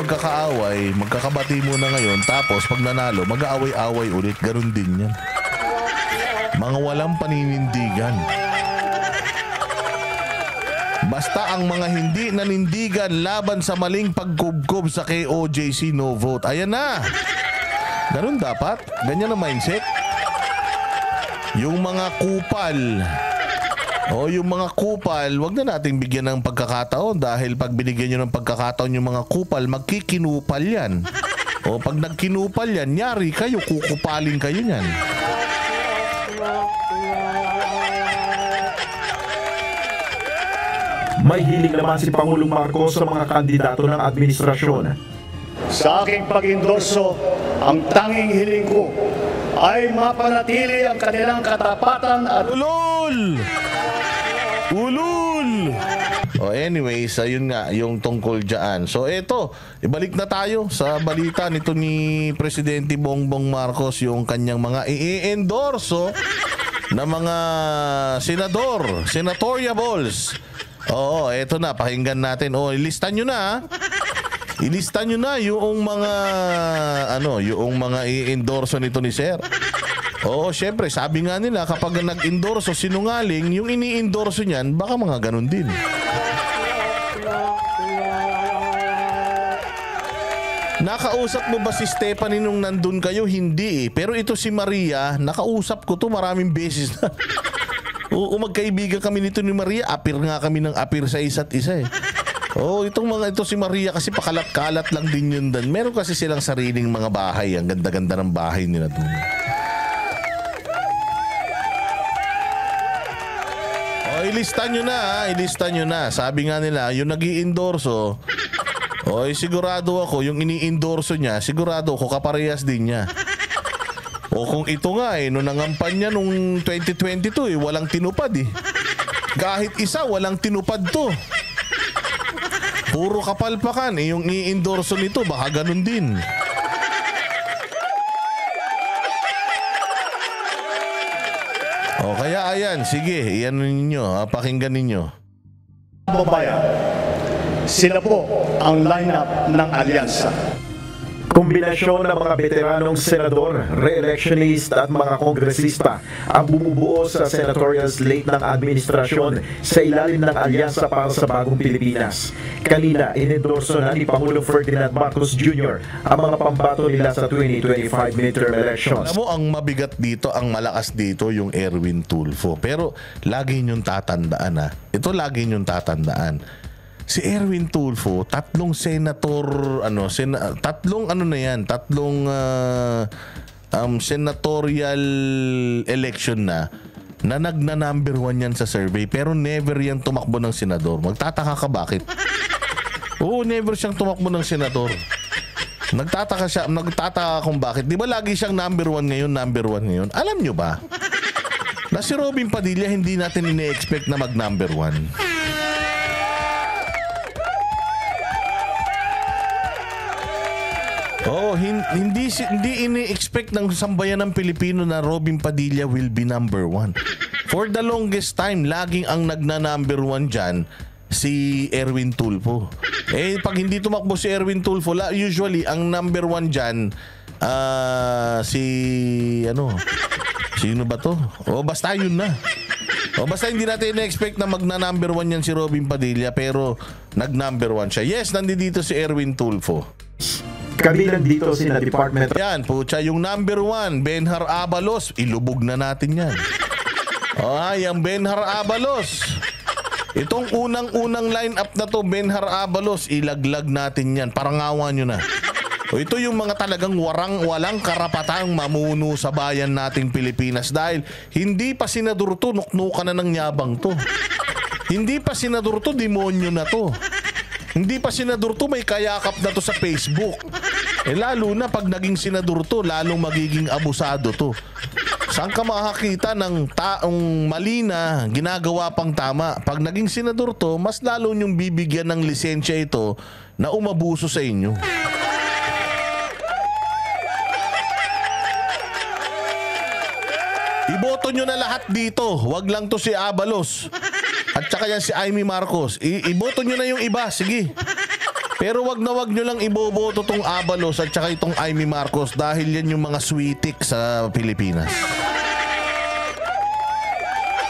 magkakaaway, magkakabati muna ngayon, tapos pag nanalo, mag-aaway-away ulit. Ganun din yan. Mga walang paninindigan. Basta ang mga hindi nanindigan laban sa maling pagkubkob sa KOJC, no vote. Ayan na. Ganun dapat. Ganyan ang mindset. Yung mga kupal, yung mga kupal, wag na nating bigyan ng pagkakataon dahil pag binigyan nyo ng pagkakataon yung mga kupal, magkikinupal yan. O pag nagkinupal yan, nyari kayo, kukupalin kayo yan. May hiling naman si Pangulong Marcos sa mga kandidato ng administrasyon. Sa aking pag-endorso, ang tanging hiling ko ay mapanatili ang kanilang katapatan at ulul! Ulul! Anyways, ayun nga, yung tungkol dyan. So eto, ibalik na tayo sa balita nito ni Presidente Bongbong Marcos, yung kanyang mga i-endorso na mga senador, senatoriables. Oo, eto na, pakinggan natin. Ilistan nyo na. Ilista nyo na yung mga yung mga i-endorso nito ni Sir. Oo, syempre, sabi nga nila kapag nag-endorso sinungaling, yung ini-endorso niyan, baka mga ganun din. Nakausap mo ba si Stephanie nung nandun kayo? Hindi eh. Pero ito si Maria, nakausap ko to maraming beses na. Oo, magkaibigan kami nito ni Maria. Apir nga kami ng apir sa isa't isa eh. Ito si Maria kasi pakalat-kalat lang din yun dan. Meron kasi silang sariling mga bahay. Ang ganda-ganda ng bahay nila doon. Ilista nyo na, ilista nyo na. Sabi nga nila, yung nag-i-endorso, sigurado ako, yung ini-endorso niya, sigurado ako kaparehas din niya. Kung ito nga nung nangampan niya nung 2022 walang tinupad eh. Kahit isa, walang tinupad to. Puro kapalpakan yung i-endorso nito, baka ganun din. Kaya ayan, sige, iyan ninyo, pakinggan ninyo. babayan. Sila po ang lineup ng alyansa. Kombinasyon ng mga veteranong senador, re-electionist at mga kongresista ang bumubuo sa senatorial slate ng administrasyon sa ilalim ng Alyansa para sa Bagong Pilipinas. Kanina, inendorso na ni Pangulong Ferdinand Marcos Jr. ang mga pambato nila sa 2025 midterm elections. Alam mo, ang mabigat dito, ang malakas dito, yung Erwin Tulfo. Pero lagi niyong tatandaan ito lagi niyong tatandaan. Si Erwin Tulfo, tatlong senatorial election na nagna-number 1 yan sa survey, pero never yan tumakbo ng senador. Magtataka ka bakit? Oo, never siyang tumakbo ng senador. Nagtataka kung bakit. Di ba lagi siyang number 1 ngayon? Alam nyo ba? Na si Robin Padilla hindi natin ine-expect na mag-number 1. Hindi ini-expect ng sambayan ng Pilipino na Robin Padilla will be number 1. For the longest time, laging ang nagna-number 1 dyan, si Erwin Tulfo. Pag hindi tumakbo si Erwin Tulfo, usually, ang number 1 dyan, sino ba to? Basta yun na. Basta hindi natin na-expect na magna-number 1 yan si Robin Padilla, pero nag-number 1 siya. Yes, nandito si Erwin Tulfo. Kabilang dito si na Department. Yan, pucha, yung number 1, Benhar Abalos. Ilubog na natin yan. Yung Benhar Abalos. Itong unang-unang line-up na to, Benhar Abalos, ilaglag natin yan. Parangawan nyo na. Ito yung mga talagang walang karapatang mamuno sa bayan nating Pilipinas dahil hindi pa senador to, nuknukan na ng yabang to. Hindi pa senador to, demonyo na to. Hindi pa senador to, may kayakap na to sa Facebook. Lalo na pag naging senador to, lalong magiging abusado to. Saan ka makakita ng taong mali na ginagawa pang tama? Pag naging senador to, mas lalo nyong bibigyan ng lisensya ito na umabuso sa inyo. Iboto nyo na lahat dito. Wag lang to si Abalos. At saka yan si Amy Marcos. Iboto nyo na yung iba. Sige. Pero wag na wag nyo lang iboboto tong Abalos at saka itong Amy Marcos dahil yan yung mga sweetik sa Pilipinas.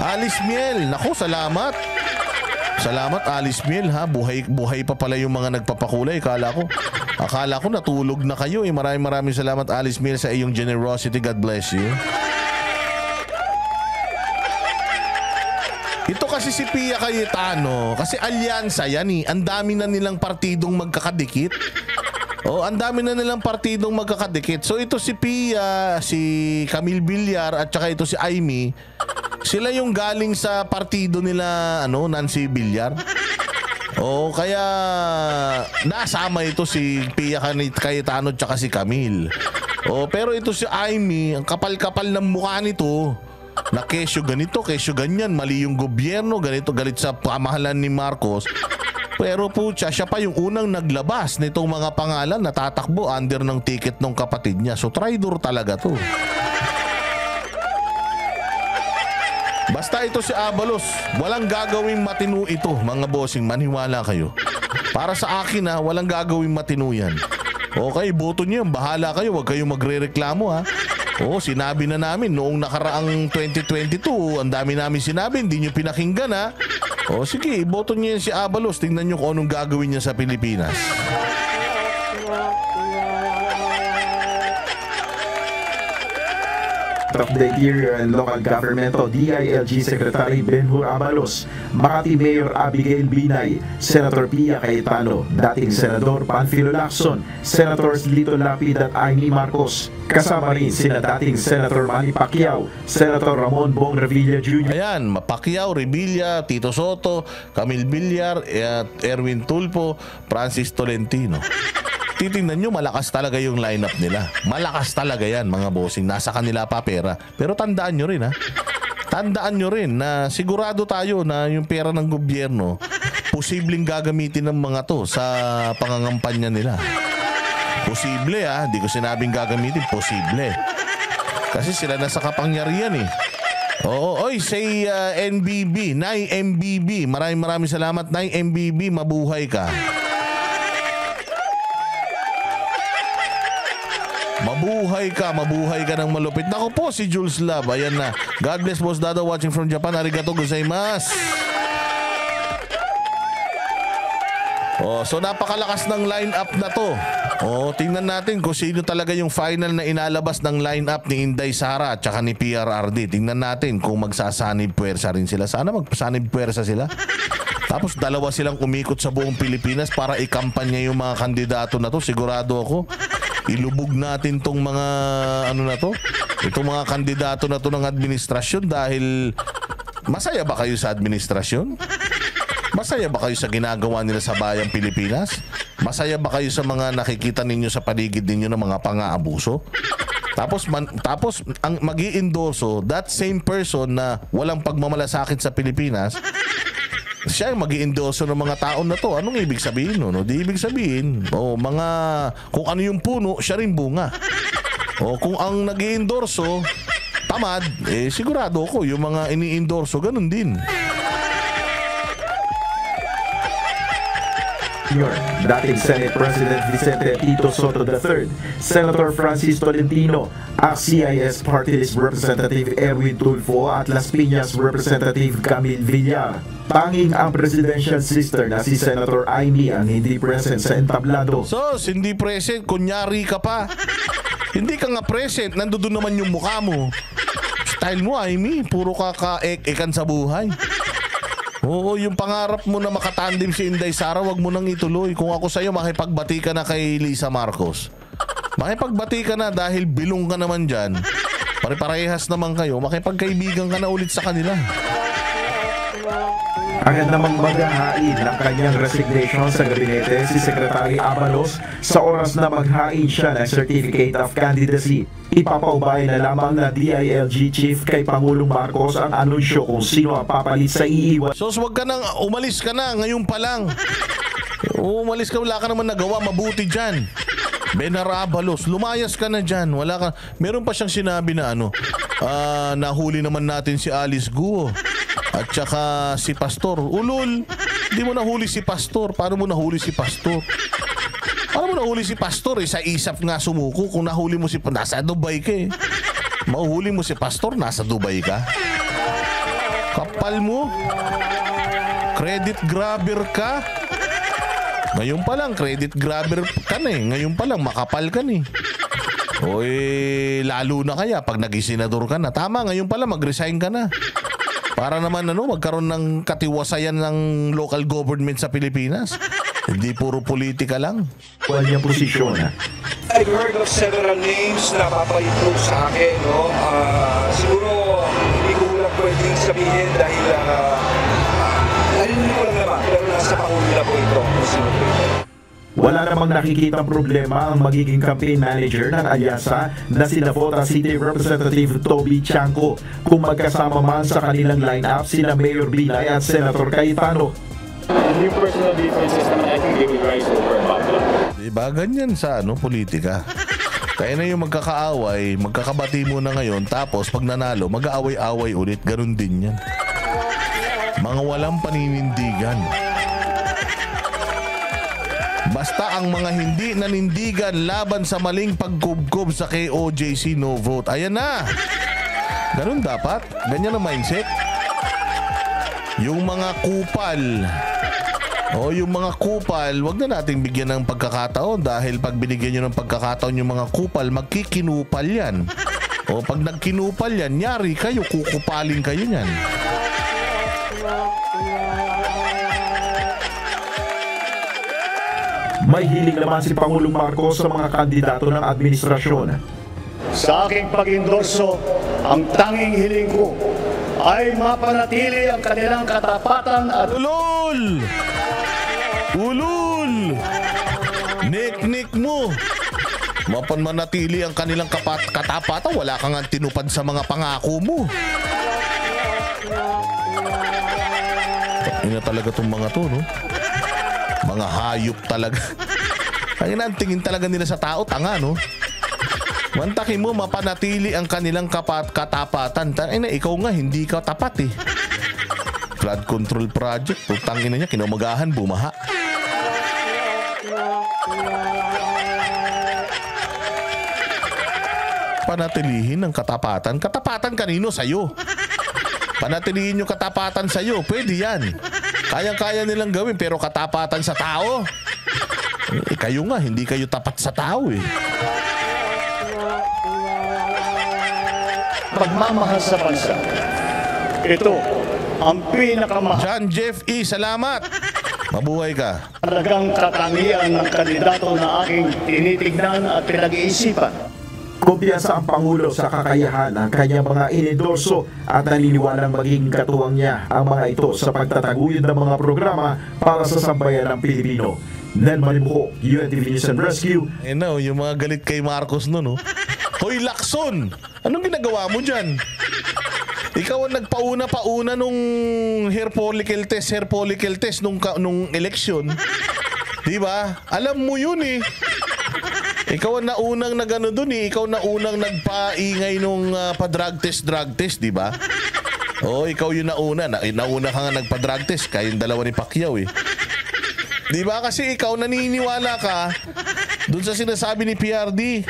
Alice Miel, naku, salamat. Salamat Alice Miel ha. Buhay pa pala yung mga nagpapakulay. Akala ko natulog na kayo eh. Maraming salamat Alice Miel sa iyong generosity. God bless you. Ito kasi si Pia Cayetano, kasi alyansa yan eh. Ang dami na nilang partidong magkakadikit. Ang dami na nilang partidong magkakadikit. So ito si Pia, si Camille Villar at saka ito si Amy. Sila yung galing sa partido nila Nancy Villar. Kaya nasama ito si Pia Cayetano at saka si Camille. Pero ito si Amy, ang kapal-kapal ng mukha nito. Na kesyo ganito, kesyo ganyan, mali yung gobyerno, ganito, galit sa pamahalan ni Marcos. Pero po siya pa yung unang naglabas nitong mga pangalan na tatakbo under ng ticket ng kapatid niya. So traitor talaga to. Basta ito si Abalos, walang gagawing matino ito, mga bossing, maniwala kayo. Para sa akin walang gagawing matino yan. Okay, boto niyo, bahala kayo, wag kayong magrereklamo ha. Sinabi na namin noong nakaraang 2022, ang dami namin sinabi, hindi nyo pinakinggan ha. Sige, iboto nyo yan si Abalos, tingnan nyo kung anong gagawin niya sa Pilipinas. of the Interior and Local Government o DILG Secretary Benhur Abalos, Makati Mayor Abigail Binay, Senator Pia Cayetano, dating Senador Panfilo Lacson, Senators Lito Lapid at Amy Marcos. Kasama rin sina dating Senator Manny Pacquiao, Senator Ramon Bong Revilla Jr. Ayan, Pacquiao, Revilla, Tito Soto, Camille Villar, Erwin Tulfo, Francis Tolentino. Titingnan nyo, malakas talaga yung lineup nila. Malakas talaga yan, mga bossing. Nasa kanila pa pera. Pero tandaan nyo rin, ha? Tandaan nyo rin na sigurado tayo na yung pera ng gobyerno, posibleng gagamitin ng mga to sa pangangampanya nila. Posible, ha? Hindi ko sinabing gagamitin. Posible. Kasi sila nasa kapangyarihan, eh. Oo, oy, say NBB, Nay MBB. Maraming salamat, Nay MBB. Mabuhay ka. Mabuhay ka ng malupit. Nako po, si Jules Love. Ayan na. God bless, Boss Dado, watching from Japan. Arigato gozaimasu. So napakalakas ng lineup na to. Tingnan natin kung sino talaga yung final na inalabas ng lineup ni Inday Sara at saka ni PRRD. Tingnan natin kung magsasanib puwersa rin sila. Sana magsanib puwersa sila. Tapos dalawa silang umikot sa buong Pilipinas para ikampanya yung mga kandidato na to. Sigurado ako, ilubog natin tong mga itong mga kandidato na to ng administrasyon dahil masaya ba kayo sa administrasyon? Masaya ba kayo sa ginagawa nila sa bayang Pilipinas? Masaya ba kayo sa mga nakikita ninyo sa paligid ninyo ng mga pang-aabuso? Tapos ang mag-i-endorso, that same person na walang pagmamalasakit sa Pilipinas, siya yung mag-i-endorso ng mga taon na to. Anong ibig sabihin? No? Di ibig sabihin, kung ano yung puno, siya rin bunga. Kung ang nag-i-endorso, tamad, sigurado ko, yung mga ini-endorso, ganun din. Dating Senate President Vicente Tito Soto III, Senator Francis Tolentino, CIS Party List Representative Erwin Tulfo at Las Piñas Representative Camille Villar. Tanging ang presidential sister na si Senator Amy ang hindi present sa entablado. Hindi present, kunyari ka pa. Hindi ka nga present, nandoon naman yung mukha mo. Style mo, Amy, puro ka ka-ek-ekan sa buhay. Oo, yung pangarap mo na makatandem si Inday Sara, wag mo nang ituloy. Kung ako sa'yo, makipagbati ka na kay Lisa Marcos. Makipagbati ka na dahil bilong ka naman dyan. Pare-parehas naman kayo, makipagkaibigan ka na ulit sa kanila. Agad namang maghahain ng kanyang resignation sa gabinete si Secretary Abalos sa oras na maghain siya ng Certificate of Candidacy. Ipapaubay na lamang na DILG Chief kay Pangulong Marcos ang anunsyo kung sino ang papalit sa iiwan. Wag ka nang, umalis ka na, ngayon pa lang. Umalis ka, wala ka naman nagawa, mabuti dyan. Benhur Abalos, lumayas ka na dyan. Wala ka. Meron pa siyang sinabi na nahuli naman natin si Alice Guo at saka si Pastor. Ulol, Hindi mo nahuli si Pastor. Paano mo nahuli si Pastor? Paano mo nahuli si Pastor? Sa isap nga sumuko. Kung nahuli mo si nasa Dubai ka eh. Mahuhuli mo si Pastor, nasa Dubai ka. Kapal mo. Credit grabber ka. Ngayon pa lang, credit grabber ka na eh. Ngayon pa lang, makapal ka na eh. O lalo na kaya pag naging senador ka na. Tama, ngayon pa lang, mag-resign ka na. Para naman magkaroon ng katiwasayan ng local government sa Pilipinas. Hindi puro politika lang. Kanyang posisyon. I've heard of several names na papaitog sa akin, no? Siguro hindi ko lang pwedeng sabihin dahil narinig ko lang naman, pero nasa Pangulo na po ito. Wala namang nakikitang problema ang magiging campaign manager ng Alyasa na sina Bota City Representative Toby Chanco kung magkasama man sa kanilang lineup sina Mayor Binay at Senator Cayetano. Yung personal differences naman, I think they will rise over about that. Diba ganyan sa politika. Kaya na yung magkakaaway, magkakabati muna ngayon, tapos pag nanalo, mag-aaway-away ulit. Ganun din yan. Mga walang paninindigan. Basta ang mga hindi nanindigan laban sa maling pagkubkob sa KOJC no vote. Ayan na. Ganun dapat. Ganyan ang mindset. Yung mga kupal. Yung mga kupal, wag na nating bigyan ng pagkakataon dahil pag binigyan nyo ng pagkakataon yung mga kupal, magkikinupal yan. Pag nagkinupal yan, nyari kayo, kukupaling kayo yan. May hiling naman si Pangulong Marcos sa mga kandidato ng administrasyon. Sa aking pag-endorso, ang tanging hiling ko ay mapanatili ang kanilang katapatan at Ulol! Ulol! Nik-nik mo! Mapanmanatili ang kanilang katapatan, wala kang tinupad sa mga pangako mo. Ina talaga tong mga to, no? Mga hayop talaga. Ang tingin talaga nila sa tao, tanga, no? Mantakin mo, mapanatili ang kanilang katapatan. Ikaw nga, hindi ka tapat eh. Flood control project, putangin na niya, kinumagahan, bumaha. Panatilihin ang katapatan. Katapatan kanino? Sa'yo. Panatilihin yung katapatan sa'yo. Pwede yan. Kayang-kaya nilang gawin, pero katapatan sa tao? Kayo nga, hindi kayo tapat sa tao eh. pagmamahal sa bansa. Ito ang pinakamahalagang John Jeff E., salamat. Mabuhay ka. katangian ng kandidato na aking tinitignan at pinag-iisipan. Kumpiyansa ang Pangulo sa kakayahan ng kanyang mga inendorso at naniniwalang magiging katuwang niya ang mga ito sa pagtataguyod ng mga programa para sa sambayan ng Pilipino. Nen Manimuho, UNTV News and Rescue. Yung mga galit kay Marcos no. Hoy, Lacson! Anong ginagawa mo dyan? Ikaw ang nagpauna-pauna nung hair follicle test nung eleksyon. Diba? Alam mo yun eh. Ikaw ang naunang nagano dun eh. Ikaw naunang nagpaingay nung pa-drug test, diba? Ikaw yung nauna. Nauna ka nga nagpa-drug test. Kayong dalawa ni Pacquiao eh. Diba? Kasi ikaw naniniwala ka dun sa sinasabi ni PRD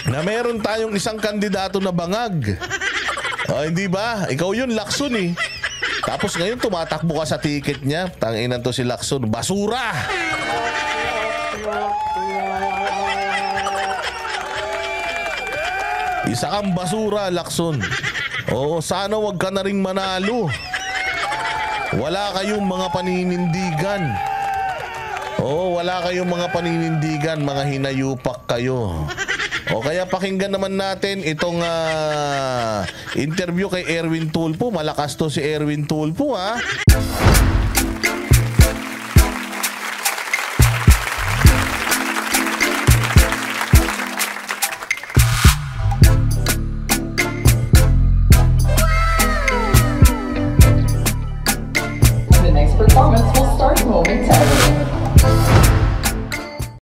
na meron tayong isang kandidato na bangag. Hindi ba? Ikaw yun, Lacson eh. Tapos ngayon tumatakbo ka sa ticket niya. Tanginan to si Lacson. Basura! Isa kang basura, Lacson. Sana wag ka na rin manalo. Wala kayong mga paninindigan. Wala kayong mga paninindigan. Mga hinayupak kayo. Kaya pakinggan naman natin itong interview kay Erwin Tulfo. Malakas to si Erwin Tulfo, ha?